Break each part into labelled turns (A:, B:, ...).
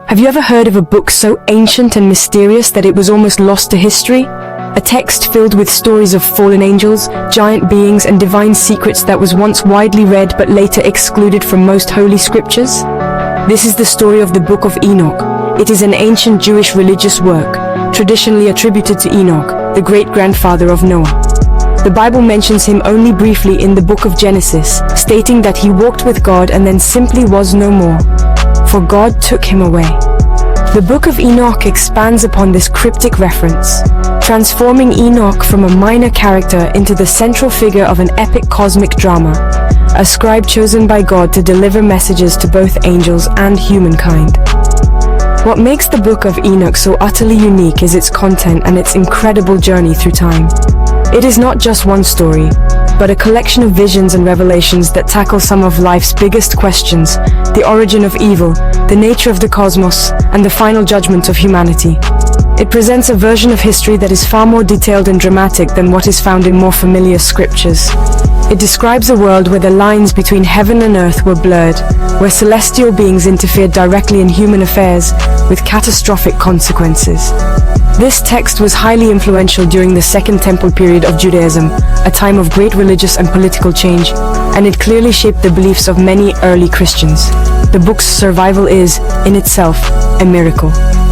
A: Have you ever heard of a book so ancient and mysterious that it was almost lost to history? A text filled with stories of fallen angels, giant beings, and divine secrets that was once widely read but later excluded from most holy scriptures? This is the story of the Book of Enoch. It is an ancient Jewish religious work, traditionally attributed to Enoch, the great-grandfather of Noah. The Bible mentions him only briefly in the book of Genesis, stating that he walked with God and then simply was no more, for God took him away. The Book of Enoch expands upon this cryptic reference, transforming Enoch from a minor character into the central figure of an epic cosmic drama, a scribe chosen by God to deliver messages to both angels and humankind. What makes the Book of Enoch so utterly unique is its content and its incredible journey through time. It is not just one story, but a collection of visions and revelations that tackle some of life's biggest questions: the origin of evil, the nature of the cosmos, and the final judgment of humanity. It presents a version of history that is far more detailed and dramatic than what is found in more familiar scriptures. It describes a world where the lines between heaven and earth were blurred, where celestial beings interfered directly in human affairs, with catastrophic consequences. This text was highly influential during the Second Temple period of Judaism, a time of great religious and political change, and it clearly shaped the beliefs of many early Christians. The book's survival is, in itself, a miracle.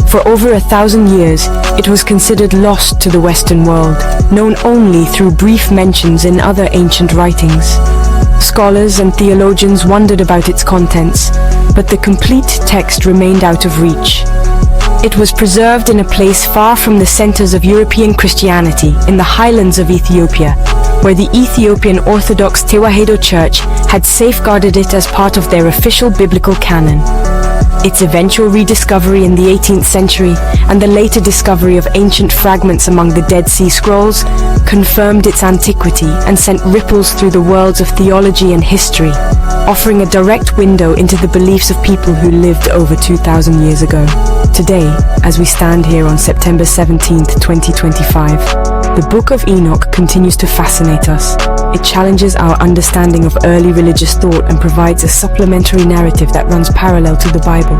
A: For over 1,000 years, it was considered lost to the Western world, known only through brief mentions in other ancient writings. Scholars and theologians wondered about its contents, but the complete text remained out of reach. It was preserved in a place far from the centers of European Christianity, in the highlands of Ethiopia, where the Ethiopian Orthodox Tewahedo Church had safeguarded it as part of their official biblical canon. Its eventual rediscovery in the 18th century and the later discovery of ancient fragments among the Dead Sea Scrolls confirmed its antiquity and sent ripples through the worlds of theology and history, offering a direct window into the beliefs of people who lived over 2,000 years ago. Today, as we stand here on September 17th, 2025, the Book of Enoch continues to fascinate us. It challenges our understanding of early religious thought and provides a supplementary narrative that runs parallel to the Bible.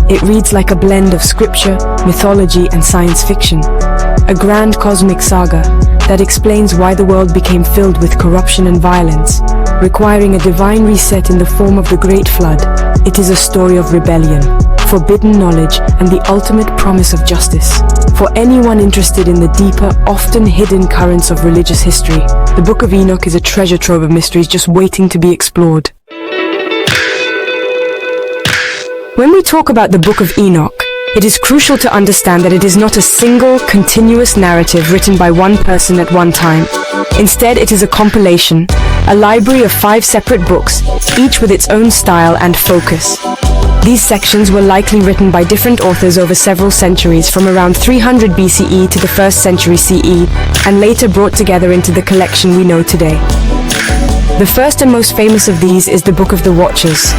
A: It reads like a blend of scripture, mythology, and science fiction, a grand cosmic saga that explains why the world became filled with corruption and violence, requiring a divine reset in the form of the Great Flood. It is a story of rebellion, forbidden knowledge, and the ultimate promise of justice. For anyone interested in the deeper, often hidden currents of religious history, the Book of Enoch is a treasure trove of mysteries just waiting to be explored. When we talk about the Book of Enoch, it is crucial to understand that it is not a single, continuous narrative written by one person at one time. Instead, it is a compilation, a library of 5 separate books, each with its own style and focus. These sections were likely written by different authors over several centuries, from around 300 BCE to the 1st century CE, and later brought together into the collection we know today. The first and most famous of these is the Book of the Watchers.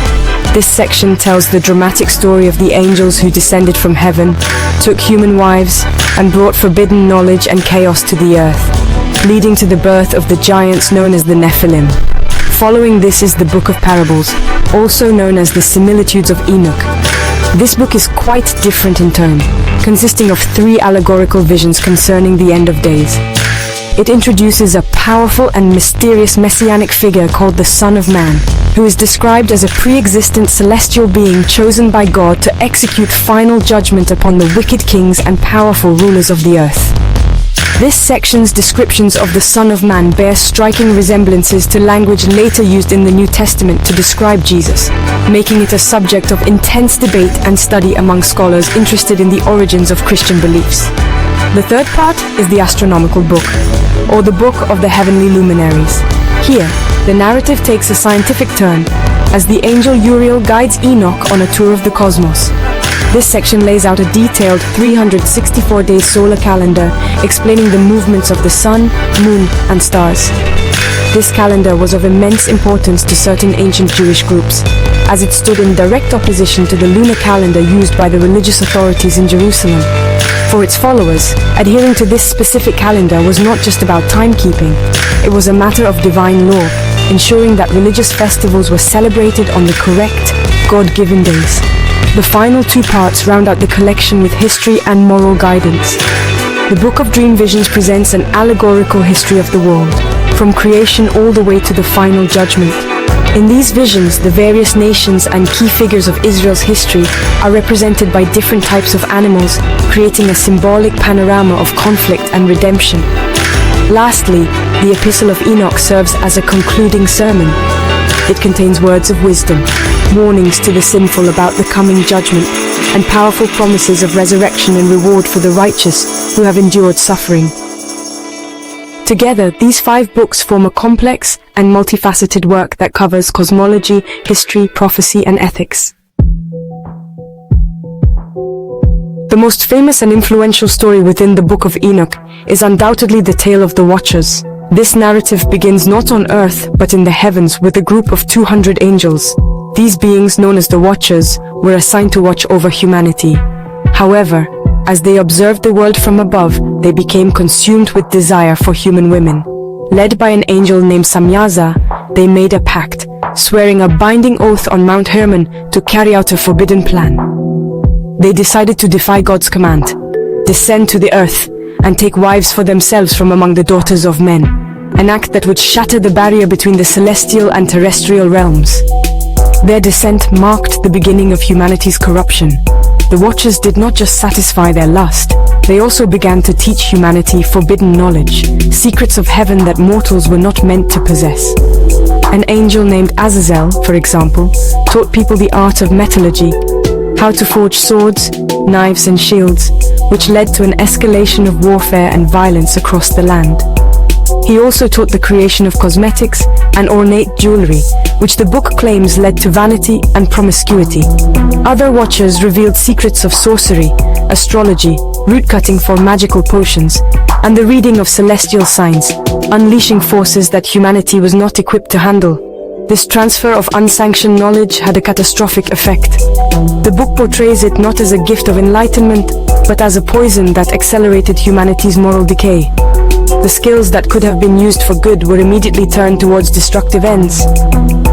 A: This section tells the dramatic story of the angels who descended from heaven, took human wives, and brought forbidden knowledge and chaos to the earth, leading to the birth of the giants known as the Nephilim. Following this is the Book of Parables, also known as the Similitudes of Enoch. This book is quite different in tone, consisting of 3 allegorical visions concerning the end of days. It introduces a powerful and mysterious messianic figure called the Son of Man, who is described as a pre-existent celestial being chosen by God to execute final judgment upon the wicked kings and powerful rulers of the earth. This section's descriptions of the Son of Man bear striking resemblances to language later used in the New Testament to describe Jesus, making it a subject of intense debate and study among scholars interested in the origins of Christian beliefs. The third part is the astronomical book, or the Book of the Heavenly Luminaries. Here, the narrative takes a scientific turn, as the angel Uriel guides Enoch on a tour of the cosmos. This section lays out a detailed 364-day solar calendar explaining the movements of the sun, moon, and stars. This calendar was of immense importance to certain ancient Jewish groups, as it stood in direct opposition to the lunar calendar used by the religious authorities in Jerusalem. For its followers, adhering to this specific calendar was not just about timekeeping, it was a matter of divine law, ensuring that religious festivals were celebrated on the correct, God-given days. The final two parts round out the collection with history and moral guidance. The Book of Dream Visions presents an allegorical history of the world, from creation all the way to the final judgment. In these visions, the various nations and key figures of Israel's history are represented by different types of animals, creating a symbolic panorama of conflict and redemption. Lastly, the Epistle of Enoch serves as a concluding sermon. It contains words of wisdom, warnings to the sinful about the coming judgment, and powerful promises of resurrection and reward for the righteous who have endured suffering. Together, these 5 books form a complex and multifaceted work that covers cosmology, history, prophecy, and ethics. The most famous and influential story within the Book of Enoch is undoubtedly the tale of the Watchers. This narrative begins not on earth, but in the heavens with a group of 200 angels. These beings, known as the Watchers, were assigned to watch over humanity. However, as they observed the world from above, they became consumed with desire for human women. Led by an angel named Samyaza, they made a pact, swearing a binding oath on Mount Hermon to carry out a forbidden plan. They decided to defy God's command, descend to the earth, and take wives for themselves from among the daughters of men, an act that would shatter the barrier between the celestial and terrestrial realms. Their descent marked the beginning of humanity's corruption. The Watchers did not just satisfy their lust, they also began to teach humanity forbidden knowledge, secrets of heaven that mortals were not meant to possess. An angel named Azazel, for example, taught people the art of metallurgy, how to forge swords, knives and shields, which led to an escalation of warfare and violence across the land. He also taught the creation of cosmetics and ornate jewelry, which the book claims led to vanity and promiscuity. Other Watchers revealed secrets of sorcery, astrology, root cutting for magical potions, and the reading of celestial signs, unleashing forces that humanity was not equipped to handle. This transfer of unsanctioned knowledge had a catastrophic effect. The book portrays it not as a gift of enlightenment, but as a poison that accelerated humanity's moral decay. The skills that could have been used for good were immediately turned towards destructive ends.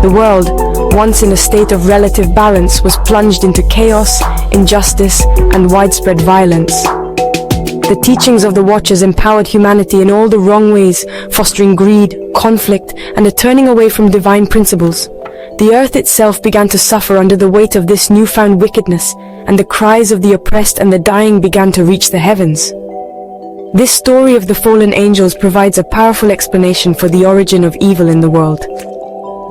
A: The world, once in a state of relative balance, was plunged into chaos, injustice, and widespread violence. The teachings of the Watchers empowered humanity in all the wrong ways, fostering greed, conflict, and a turning away from divine principles. The earth itself began to suffer under the weight of this newfound wickedness, and the cries of the oppressed and the dying began to reach the heavens. This story of the fallen angels provides a powerful explanation for the origin of evil in the world.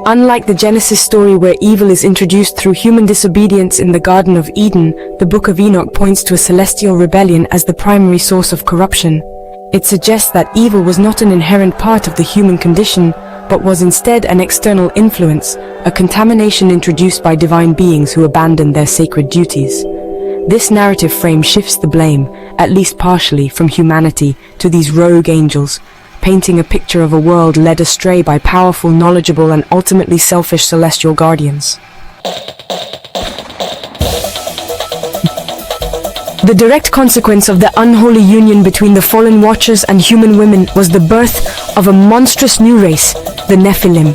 A: Unlike the Genesis story where evil is introduced through human disobedience in the Garden of Eden, the Book of Enoch points to a celestial rebellion as the primary source of corruption. It suggests that evil was not an inherent part of the human condition, but was instead an external influence, a contamination introduced by divine beings who abandoned their sacred duties. This narrative frame shifts the blame, at least partially, from humanity to these rogue angels, painting a picture of a world led astray by powerful, knowledgeable, and ultimately selfish celestial guardians. The direct consequence of the unholy union between the fallen Watchers and human women was the birth of a monstrous new race, the Nephilim.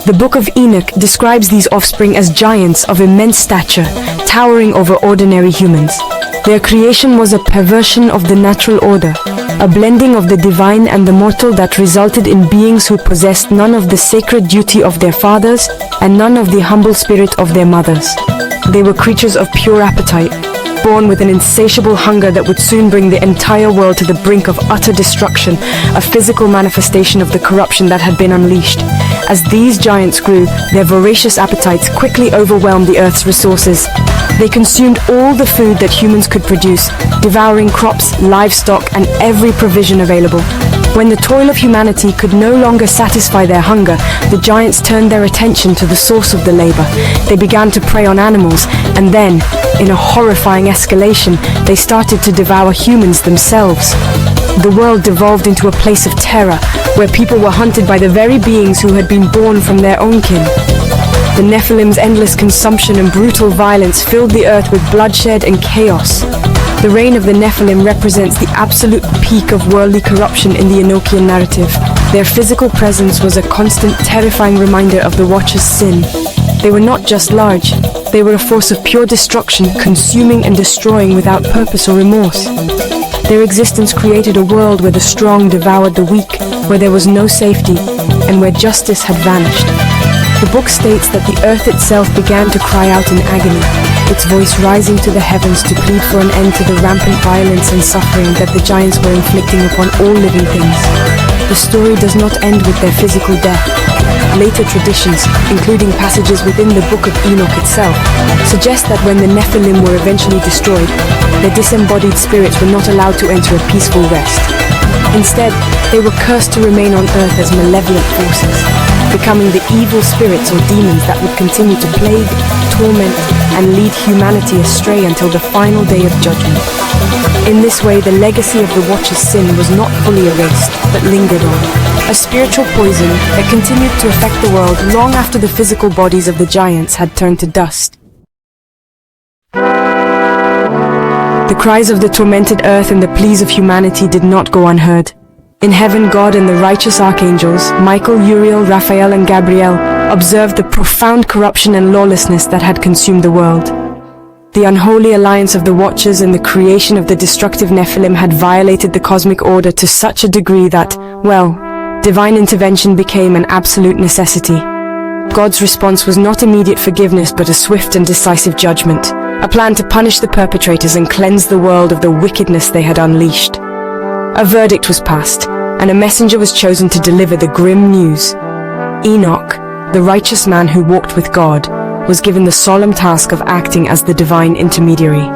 A: The Book of Enoch describes these offspring as giants of immense stature, towering over ordinary humans. Their creation was a perversion of the natural order, a blending of the divine and the mortal that resulted in beings who possessed none of the sacred duty of their fathers and none of the humble spirit of their mothers. They were creatures of pure appetite, born with an insatiable hunger that would soon bring the entire world to the brink of utter destruction, a physical manifestation of the corruption that had been unleashed. As these giants grew, their voracious appetites quickly overwhelmed the earth's resources. They consumed all the food that humans could produce, devouring crops, livestock, and every provision available. When the toil of humanity could no longer satisfy their hunger, the giants turned their attention to the source of the labor. They began to prey on animals, and then, in a horrifying escalation, they started to devour humans themselves. The world devolved into a place of terror, where people were hunted by the very beings who had been born from their own kin. The Nephilim's endless consumption and brutal violence filled the earth with bloodshed and chaos. The reign of the Nephilim represents the absolute peak of worldly corruption in the Enochian narrative. Their physical presence was a constant, terrifying reminder of the Watchers' sin. They were not just large, they were a force of pure destruction, consuming and destroying without purpose or remorse. Their existence created a world where the strong devoured the weak, where there was no safety, and where justice had vanished. The book states that the earth itself began to cry out in agony, its voice rising to the heavens to plead for an end to the rampant violence and suffering that the giants were inflicting upon all living things. The story does not end with their physical death. Later traditions, including passages within the Book of Enoch itself, suggest that when the Nephilim were eventually destroyed, their disembodied spirits were not allowed to enter a peaceful rest. Instead, they were cursed to remain on earth as malevolent forces, becoming the evil spirits or demons that would continue to plague, torment, and lead humanity astray until the final day of judgment. In this way, the legacy of the Watcher's sin was not fully erased, but lingered on, a spiritual poison that continued to affect the world long after the physical bodies of the giants had turned to dust. The cries of the tormented earth and the pleas of humanity did not go unheard. In heaven, God and the righteous archangels, Michael, Uriel, Raphael, and Gabriel, observed the profound corruption and lawlessness that had consumed the world. The unholy alliance of the Watchers and the creation of the destructive Nephilim had violated the cosmic order to such a degree that, well, divine intervention became an absolute necessity. God's response was not immediate forgiveness but a swift and decisive judgment, a plan to punish the perpetrators and cleanse the world of the wickedness they had unleashed. A verdict was passed, and a messenger was chosen to deliver the grim news. Enoch, the righteous man who walked with God, was given the solemn task of acting as the divine intermediary.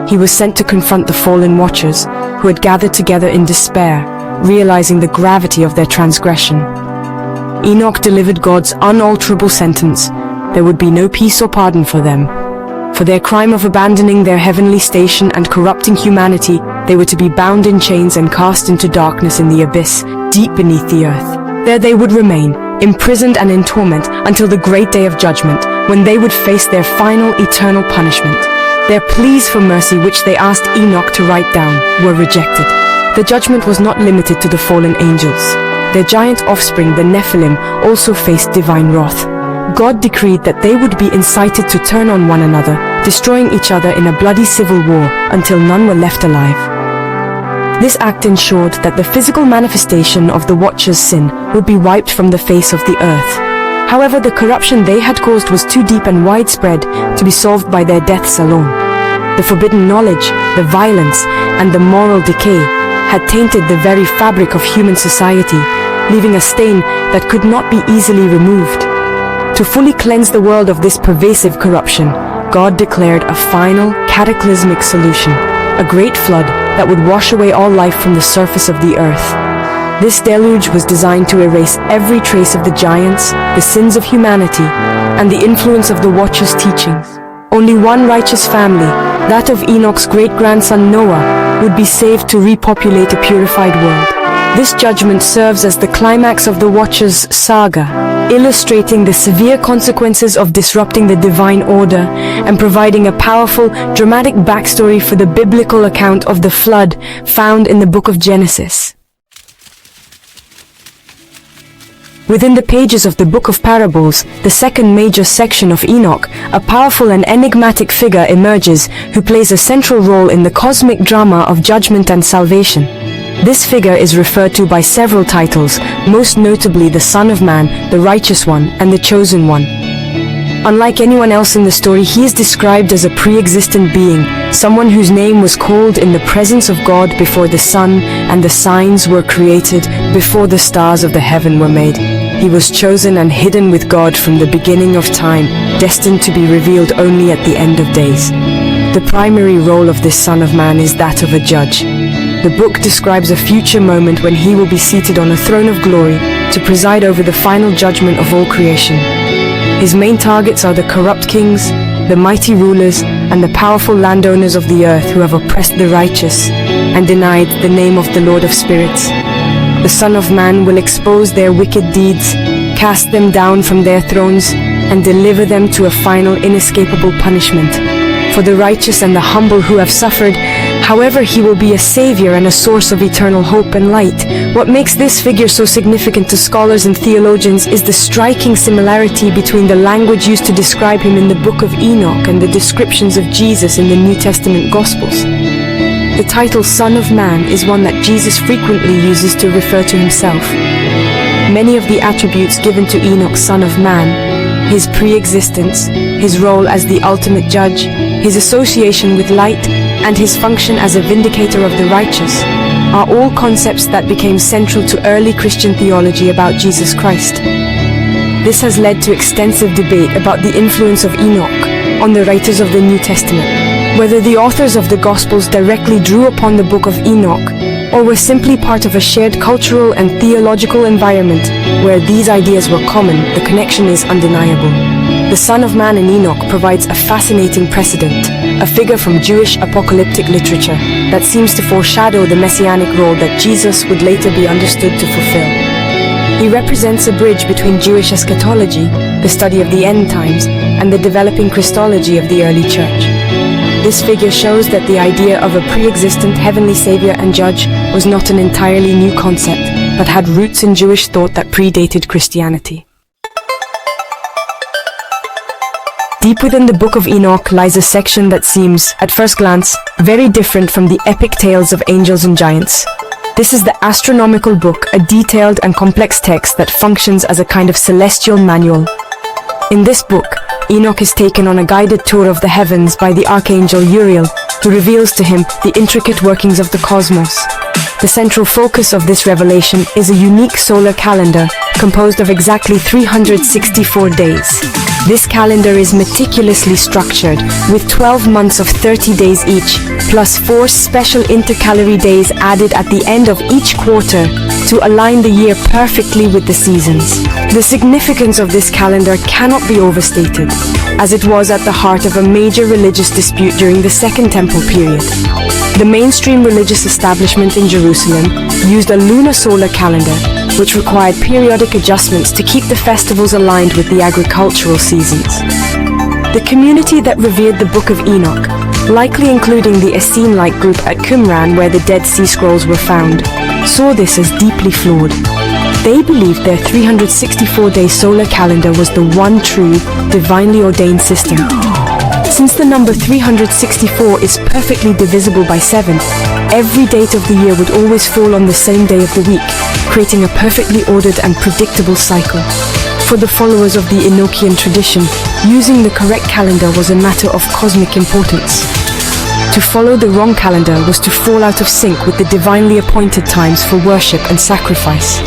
A: He was sent to confront the fallen Watchers, who had gathered together in despair, realizing the gravity of their transgression. Enoch delivered God's unalterable sentence: there would be no peace or pardon for them. For their crime of abandoning their heavenly station and corrupting humanity, they were to be bound in chains and cast into darkness in the abyss, deep beneath the earth. There they would remain, imprisoned and in torment, until the great day of judgment, when they would face their final eternal punishment. Their pleas for mercy, which they asked Enoch to write down, were rejected. The judgment was not limited to the fallen angels. Their giant offspring, the Nephilim, also faced divine wrath. God decreed that they would be incited to turn on one another, destroying each other in a bloody civil war until none were left alive. This act ensured that the physical manifestation of the Watcher's sin would be wiped from the face of the earth. However, the corruption they had caused was too deep and widespread to be solved by their deaths alone. The forbidden knowledge, the violence, and the moral decay had tainted the very fabric of human society, leaving a stain that could not be easily removed. To fully cleanse the world of this pervasive corruption, God declared a final, cataclysmic solution, a great flood that would wash away all life from the surface of the earth. This deluge was designed to erase every trace of the giants, the sins of humanity, and the influence of the Watcher's teachings. Only one righteous family, that of Enoch's great-grandson Noah, would be saved to repopulate a purified world. This judgment serves as the climax of the Watcher's saga, illustrating the severe consequences of disrupting the divine order and providing a powerful, dramatic backstory for the biblical account of the flood found in the Book of Genesis. Within the pages of the Book of Parables, the second major section of Enoch, a powerful and enigmatic figure emerges who plays a central role in the cosmic drama of judgment and salvation. This figure is referred to by several titles, most notably the Son of Man, the Righteous One, and the Chosen One. Unlike anyone else in the story, he is described as a pre-existent being, someone whose name was called in the presence of God before the sun and the signs were created, before the stars of the heaven were made. He was chosen and hidden with God from the beginning of time, destined to be revealed only at the end of days. The primary role of this Son of Man is that of a judge. The book describes a future moment when he will be seated on a throne of glory to preside over the final judgment of all creation. His main targets are the corrupt kings, the mighty rulers, and the powerful landowners of the earth who have oppressed the righteous and denied the name of the Lord of Spirits. The Son of Man will expose their wicked deeds, cast them down from their thrones, and deliver them to a final inescapable punishment. For the righteous and the humble who have suffered However, he will be a savior and a source of eternal hope and light. What makes this figure so significant to scholars and theologians is the striking similarity between the language used to describe him in the Book of Enoch and the descriptions of Jesus in the New Testament Gospels. The title Son of Man is one that Jesus frequently uses to refer to himself. Many of the attributes given to Enoch, Son of Man, his pre-existence, his role as the ultimate judge, his association with light, and his function as a vindicator of the righteous, are all concepts that became central to early Christian theology about Jesus Christ. This has led to extensive debate about the influence of Enoch on the writers of the New Testament, whether the authors of the Gospels directly drew upon the Book of Enoch, or were simply part of a shared cultural and theological environment where these ideas were common. The connection is undeniable. The Son of Man in Enoch provides a fascinating precedent, a figure from Jewish apocalyptic literature that seems to foreshadow the messianic role that Jesus would later be understood to fulfill. He represents a bridge between Jewish eschatology, the study of the end times, and the developing Christology of the early church. This figure shows that the idea of a pre-existent heavenly savior and judge was not an entirely new concept, but had roots in Jewish thought that predated Christianity. Deep within the Book of Enoch lies a section that seems, at first glance, very different from the epic tales of angels and giants. This is the astronomical book, a detailed and complex text that functions as a kind of celestial manual. In this book, Enoch is taken on a guided tour of the heavens by the archangel Uriel, who reveals to him the intricate workings of the cosmos. The central focus of this revelation is a unique solar calendar composed of exactly 364 days. This calendar is meticulously structured, with 12 months of 30 days each, plus 4 special intercalary days added at the end of each quarter to align the year perfectly with the seasons. The significance of this calendar cannot be overstated, as it was at the heart of a major religious dispute during the Second Temple period. The mainstream religious establishment in Jerusalem used a lunar solar calendar, which required periodic adjustments to keep the festivals aligned with the agricultural seasons. The community that revered the Book of Enoch, likely including the Essene-like group at Qumran where the Dead Sea Scrolls were found, saw this as deeply flawed. They believed their 364-day solar calendar was the one true, divinely ordained system. Since the number 364 is perfectly divisible by 7, every date of the year would always fall on the same day of the week, creating a perfectly ordered and predictable cycle. For the followers of the Enochian tradition, using the correct calendar was a matter of cosmic importance. To follow the wrong calendar was to fall out of sync with the divinely appointed times for worship and sacrifice.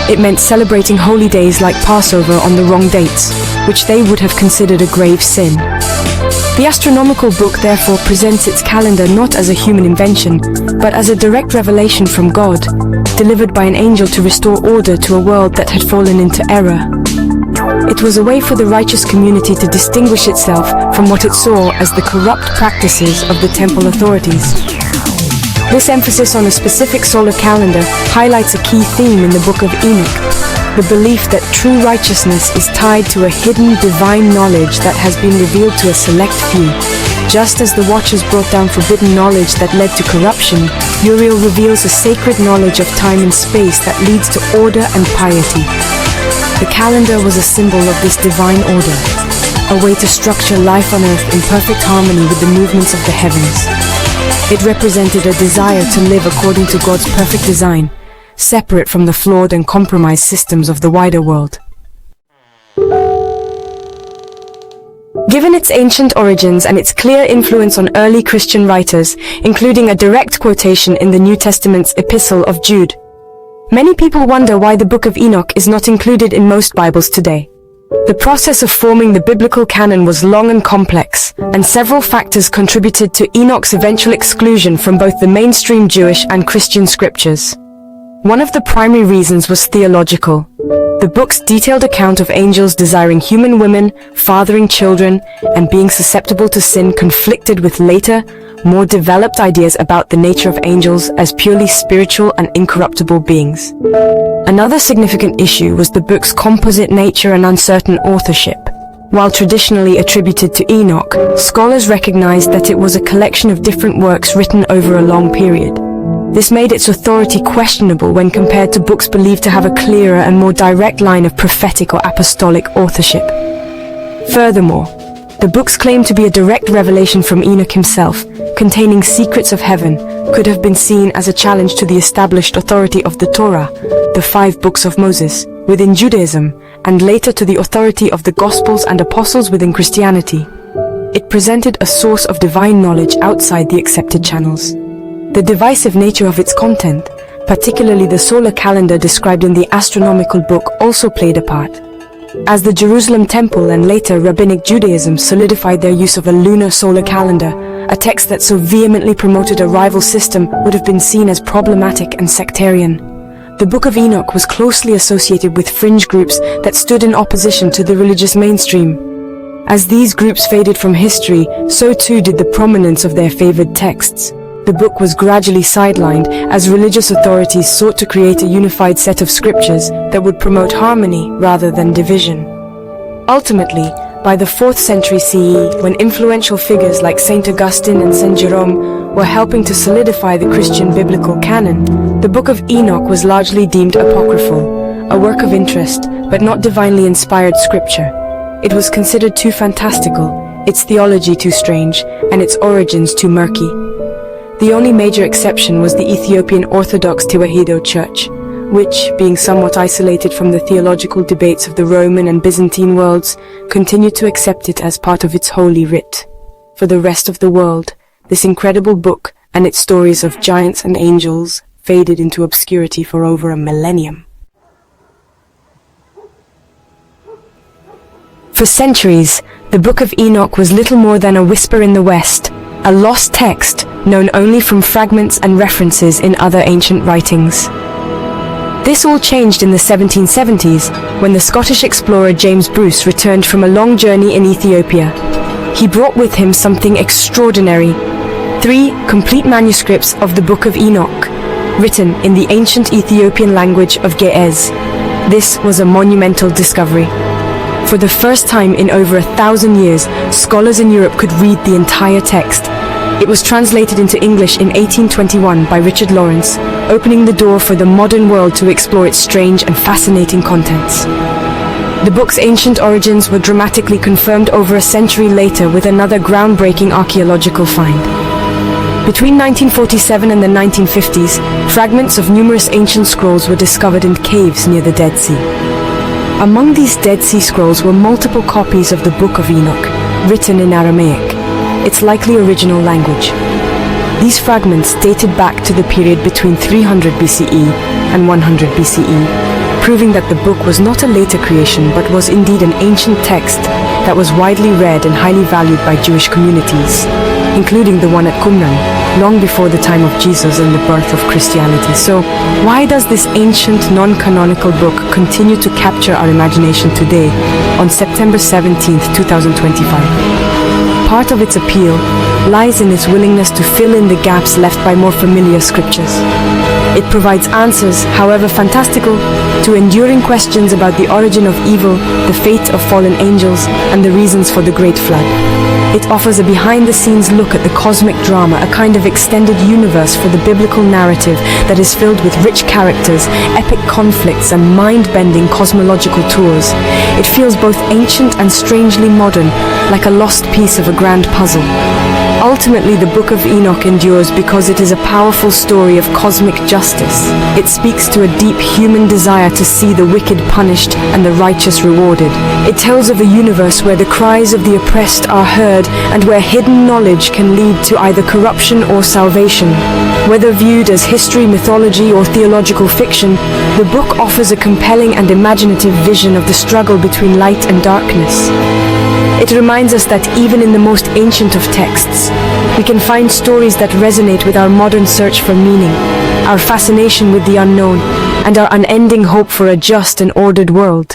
A: It meant celebrating holy days like Passover on the wrong dates, which they would have considered a grave sin. The astronomical book therefore presents its calendar not as a human invention, but as a direct revelation from God, delivered by an angel to restore order to a world that had fallen into error. It was a way for the righteous community to distinguish itself from what it saw as the corrupt practices of the temple authorities. This emphasis on a specific solar calendar highlights a key theme in the Book of Enoch, the belief that true righteousness is tied to a hidden divine knowledge that has been revealed to a select few. Just as the Watchers brought down forbidden knowledge that led to corruption, Uriel reveals a sacred knowledge of time and space that leads to order and piety. The calendar was a symbol of this divine order, a way to structure life on earth in perfect harmony with the movements of the heavens. It represented a desire to live according to God's perfect design, separate from the flawed and compromised systems of the wider world. Given its ancient origins and its clear influence on early Christian writers, including a direct quotation in the New Testament's Epistle of Jude, many people wonder why the Book of Enoch is not included in most Bibles today. The process of forming the biblical canon was long and complex, and several factors contributed to Enoch's eventual exclusion from both the mainstream Jewish and Christian scriptures. One of the primary reasons was theological. The book's detailed account of angels desiring human women, fathering children, and being susceptible to sin conflicted with later, more developed ideas about the nature of angels as purely spiritual and incorruptible beings. Another significant issue was the book's composite nature and uncertain authorship. While traditionally attributed to Enoch, scholars recognized that it was a collection of different works written over a long period. This made its authority questionable when compared to books believed to have a clearer and more direct line of prophetic or apostolic authorship. Furthermore, the books claimed to be a direct revelation from Enoch himself, containing secrets of heaven, could have been seen as a challenge to the established authority of the Torah, the 5 books of Moses, within Judaism, and later to the authority of the Gospels and Apostles within Christianity. It presented a source of divine knowledge outside the accepted channels. The divisive nature of its content, particularly the solar calendar described in the astronomical book, also played a part. As the Jerusalem Temple and later Rabbinic Judaism solidified their use of a lunar solar calendar, a text that so vehemently promoted a rival system would have been seen as problematic and sectarian. The Book of Enoch was closely associated with fringe groups that stood in opposition to the religious mainstream. As these groups faded from history, so too did the prominence of their favored texts. The book was gradually sidelined as religious authorities sought to create a unified set of scriptures that would promote harmony rather than division. Ultimately, by the 4th century CE, when influential figures like Saint Augustine and Saint Jerome were helping to solidify the Christian biblical canon, the Book of Enoch was largely deemed apocryphal, a work of interest but not divinely inspired scripture. It was considered too fantastical, its theology too strange, and its origins too murky. The only major exception was the Ethiopian Orthodox Tewahedo Church, which, being somewhat isolated from the theological debates of the Roman and Byzantine worlds, continued to accept it as part of its holy writ. For the rest of the world, this incredible book and its stories of giants and angels faded into obscurity for over a millennium. For centuries, the Book of Enoch was little more than a whisper in the West, a lost text known only from fragments and references in other ancient writings. This all changed in the 1770s when the Scottish explorer James Bruce returned from a long journey in Ethiopia. He brought with him something extraordinary: 3 complete manuscripts of the Book of Enoch, written in the ancient Ethiopian language of Ge'ez. This was a monumental discovery. For the first time in over 1,000 years, scholars in Europe could read the entire text. It was translated into English in 1821 by Richard Lawrence, opening the door for the modern world to explore its strange and fascinating contents. The book's ancient origins were dramatically confirmed over a century later with another groundbreaking archaeological find. Between 1947 and the 1950s, fragments of numerous ancient scrolls were discovered in caves near the Dead Sea. Among these Dead Sea Scrolls were multiple copies of the Book of Enoch, written in Aramaic, its likely original language. These fragments dated back to the period between 300 BCE and 100 BCE, proving that the book was not a later creation but was indeed an ancient text that was widely read and highly valued by Jewish communities, including the one at Qumran, long before the time of Jesus and the birth of Christianity. So, why does this ancient, non-canonical book continue to capture our imagination today, on September 17, 2025? Part of its appeal lies in its willingness to fill in the gaps left by more familiar scriptures. It provides answers, however fantastical, to enduring questions about the origin of evil, the fate of fallen angels, and the reasons for the Great Flood. It offers a behind-the-scenes look at the cosmic drama, a kind of extended universe for the biblical narrative that is filled with rich characters, epic conflicts, and mind-bending cosmological tours. It feels both ancient and strangely modern, like a lost piece of a grand puzzle. Ultimately, the Book of Enoch endures because it is a powerful story of cosmic justice. It speaks to a deep human desire to see the wicked punished and the righteous rewarded. It tells of a universe where the cries of the oppressed are heard and where hidden knowledge can lead to either corruption or salvation. Whether viewed as history, mythology, or theological fiction, the book offers a compelling and imaginative vision of the struggle between light and darkness. It reminds us that even in the most ancient of texts, we can find stories that resonate with our modern search for meaning, our fascination with the unknown, and our unending hope for a just and ordered world.